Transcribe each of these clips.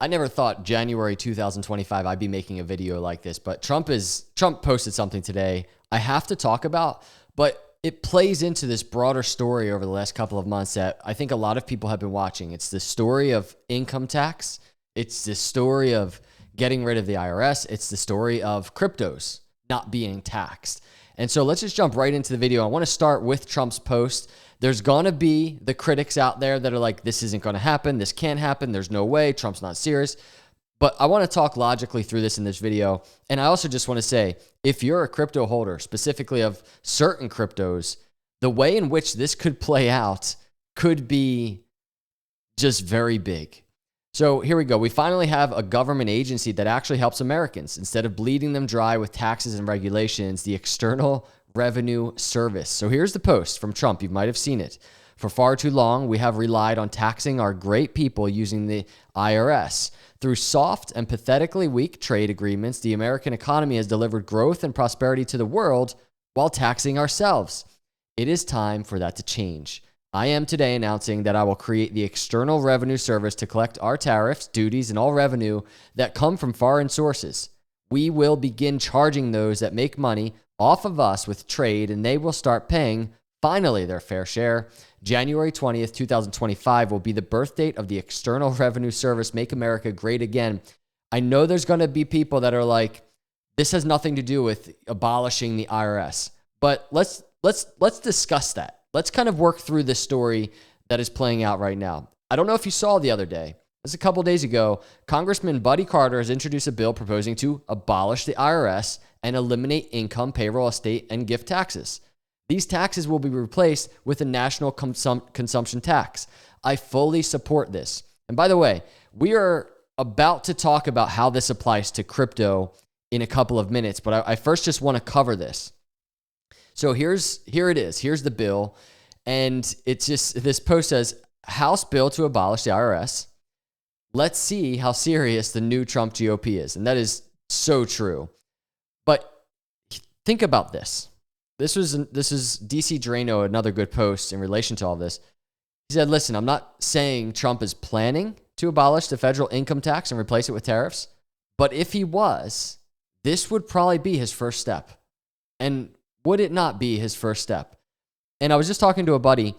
I never thought January 2025 I'd be making a video like this, but Trump posted something today I have to talk about, but it plays into this broader story over the last couple of months that I think a lot of people have been watching. It's the story of income tax. It's the story of getting rid of the IRS. It's the story of cryptos not being taxed. And so let's just jump right into the video. I want to start with Trump's post. There's going to be the critics out there that are like, this isn't going to happen. This can't happen. There's no way. Trump's not serious. But I want to talk logically through this in this video. And I also just want to say, if you're a crypto holder, specifically of certain cryptos, the way in which this could play out could be just very big. So here we go. We finally have a government agency that actually helps Americans. Instead of bleeding them dry with taxes and regulations, the External Revenue Service. So here's the post from Trump. You might have seen it. For far too long, we have relied on taxing our great people using the IRS. Through soft and pathetically weak trade agreements, the American economy has delivered growth and prosperity to the world while taxing ourselves. It is time for that to change. I am today announcing that I will create the External Revenue Service to collect our tariffs, duties, and all revenue that come from foreign sources. We will begin charging those that make money off of us with trade, and they will start paying, finally, their fair share. January 20th, 2025 will be the birth date of the External Revenue Service, Make America Great Again. I know there's going to be people that are like, this has nothing to do with abolishing the IRS, but let's discuss that. Let's kind of work through this story that is playing out right now. I don't know if you saw the other day, this a couple days ago, Congressman Buddy Carter has introduced a bill proposing to abolish the IRS and eliminate income, payroll, estate, and gift taxes. These taxes will be replaced with a national consumption tax. I fully support this. And by the way, we are about to talk about how this applies to crypto in a couple of minutes, but I first just want to cover this. So here it is. Here's the bill. And it's just, this post says, House bill to abolish the IRS. Let's see how serious the new Trump GOP is. And that is so true. But think about this. This is DC Drano, another good post in relation to all this. He said, listen, I'm not saying Trump is planning to abolish the federal income tax and replace it with tariffs, but if he was, this would probably be his first step. And would it not be his first step? And I was just talking to a buddy.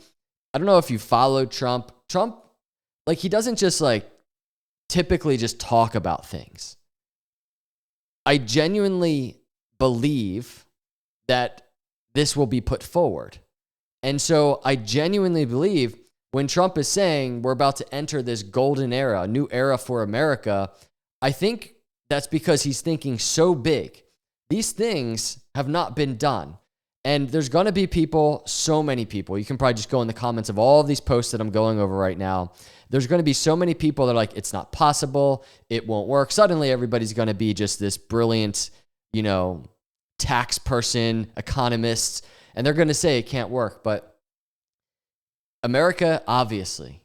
I don't know if you followed Trump. Trump, like, he doesn't just like typically just talk about things. I genuinely believe that this will be put forward. And so I genuinely believe when Trump is saying we're about to enter this golden era, a new era for America, I think that's because he's thinking so big. These things have not been done. And there's going to be people, so many people, you can probably just go in the comments of all of these posts that I'm going over right now. There's going to be so many people that are like, it's not possible, it won't work. Suddenly everybody's going to be just this brilliant, tax person, economists, and they're going to say it can't work. But America, obviously,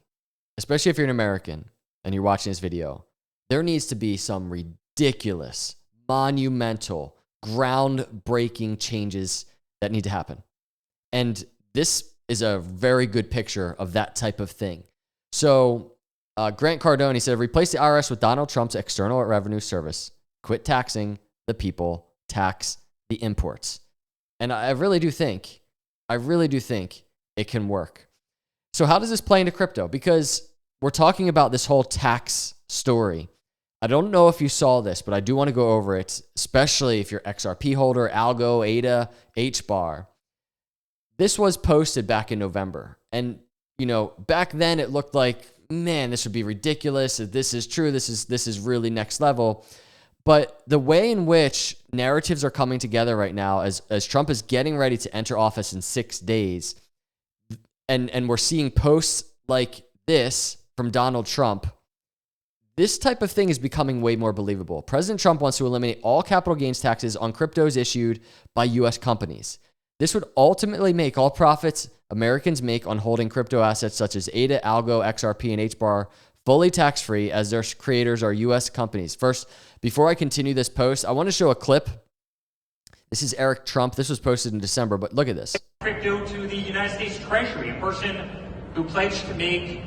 especially if you're an American and you're watching this video, there needs to be some ridiculous, monumental, groundbreaking changes that need to happen. And this is a very good picture of that type of thing. So Grant Cardone, he said, replace the IRS with Donald Trump's External Revenue Service. Quit taxing the people, tax the imports. And I really do think it can work. So how does this play into crypto? Because we're talking about this whole tax story. I don't know if you saw this, but I do want to go over it, especially if you're XRP holder, ALGO, ADA, HBAR. This was posted back in November. And, back then it looked like, man, this would be ridiculous. If this is true, this is really next level. But the way in which narratives are coming together right now as Trump is getting ready to enter office in 6 days, and we're seeing posts like this from Donald Trump, this type of thing is becoming way more believable. President Trump wants to eliminate all capital gains taxes on cryptos issued by U.S. companies. This would ultimately make all profits Americans make on holding crypto assets such as ADA, ALGO, XRP, and HBAR fully tax-free as their creators are U.S. companies. First, before I continue this post, I want to show a clip. This is Eric Trump. This was posted in December, but look at this. Crypto to the United States Treasury, a person who pledged to make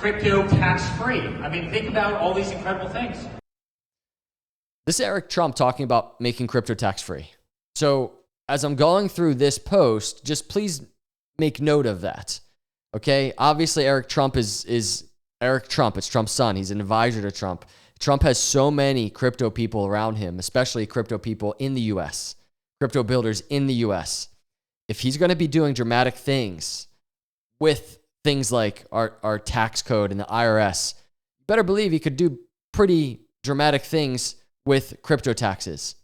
crypto tax-free. I mean, think about all these incredible things. This is Eric Trump talking about making crypto tax-free. So as I'm going through this post, just please make note of that. Okay? Obviously, Eric Trump is Eric Trump. It's Trump's son. He's an advisor to Trump. Trump has so many crypto people around him, especially crypto people in the US, crypto builders in the US. If he's going to be doing dramatic things with things like our tax code and the IRS, you better believe he could do pretty dramatic things with crypto taxes.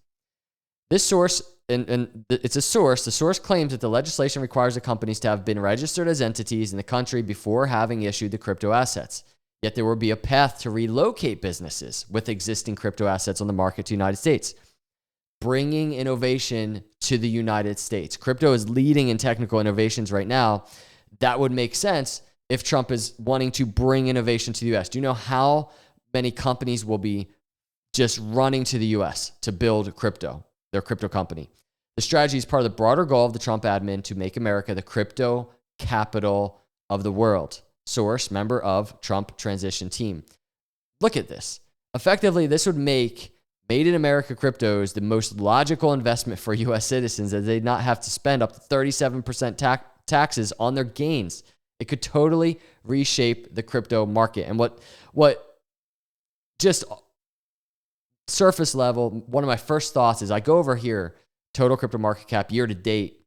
This source, and it's a source, the source claims that the legislation requires the companies to have been registered as entities in the country before having issued the crypto assets. Yet there will be a path to relocate businesses with existing crypto assets on the market to the United States, bringing innovation to the United States. Crypto is leading in technical innovations right now. That would make sense if Trump is wanting to bring innovation to the US. Do you know how many companies will be just running to the US to build crypto, their crypto company? The strategy is part of the broader goal of the Trump admin to make America the crypto capital of the world. Source, member of Trump transition team. Look at this. Effectively, this would make Made in America cryptos the most logical investment for US citizens, as they'd not have to spend up to 37% taxes on their gains. It could totally reshape the crypto market. And what just surface level, one of my first thoughts is I go over here, total crypto market cap year to date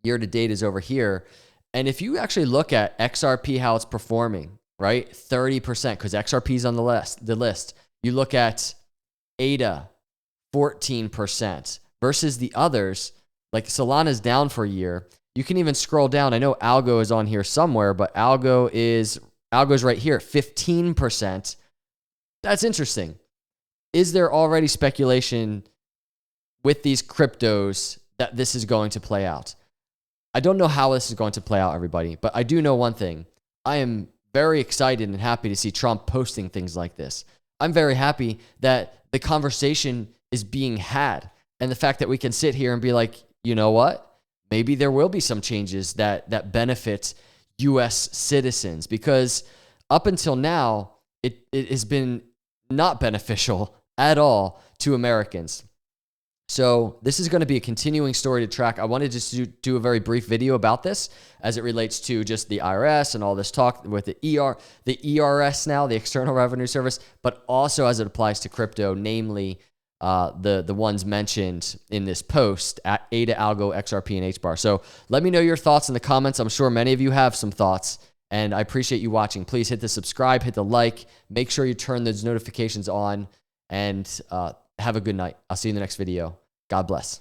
is over here. And if you actually look at XRP, how it's performing, right? 30%, because XRP is on the list. You look at ADA, 14%, versus the others, like Solana's down for a year. You can even scroll down. I know ALGO is on here somewhere, but ALGO's right here, 15%. That's interesting. Is there already speculation with these cryptos that this is going to play out? I don't know how this is going to play out, everybody, but I do know one thing. I am very excited and happy to see Trump posting things like this. I'm very happy that the conversation is being had, and the fact that we can sit here and be like, you know what? Maybe there will be some changes that benefit U.S. citizens, because up until now, it has been not beneficial at all to Americans. So this is going to be a continuing story to track. I wanted just to do a very brief video about this as it relates to just the IRS and all this talk with the ERS now, the External Revenue Service, but also as it applies to crypto, namely the ones mentioned in this post, at ADA, ALGO, XRP, and HBAR. So let me know your thoughts in the comments. I'm sure many of you have some thoughts, and I appreciate you watching. Please hit the subscribe, hit the like, make sure you turn those notifications on, and have a good night. I'll see you in the next video. God bless.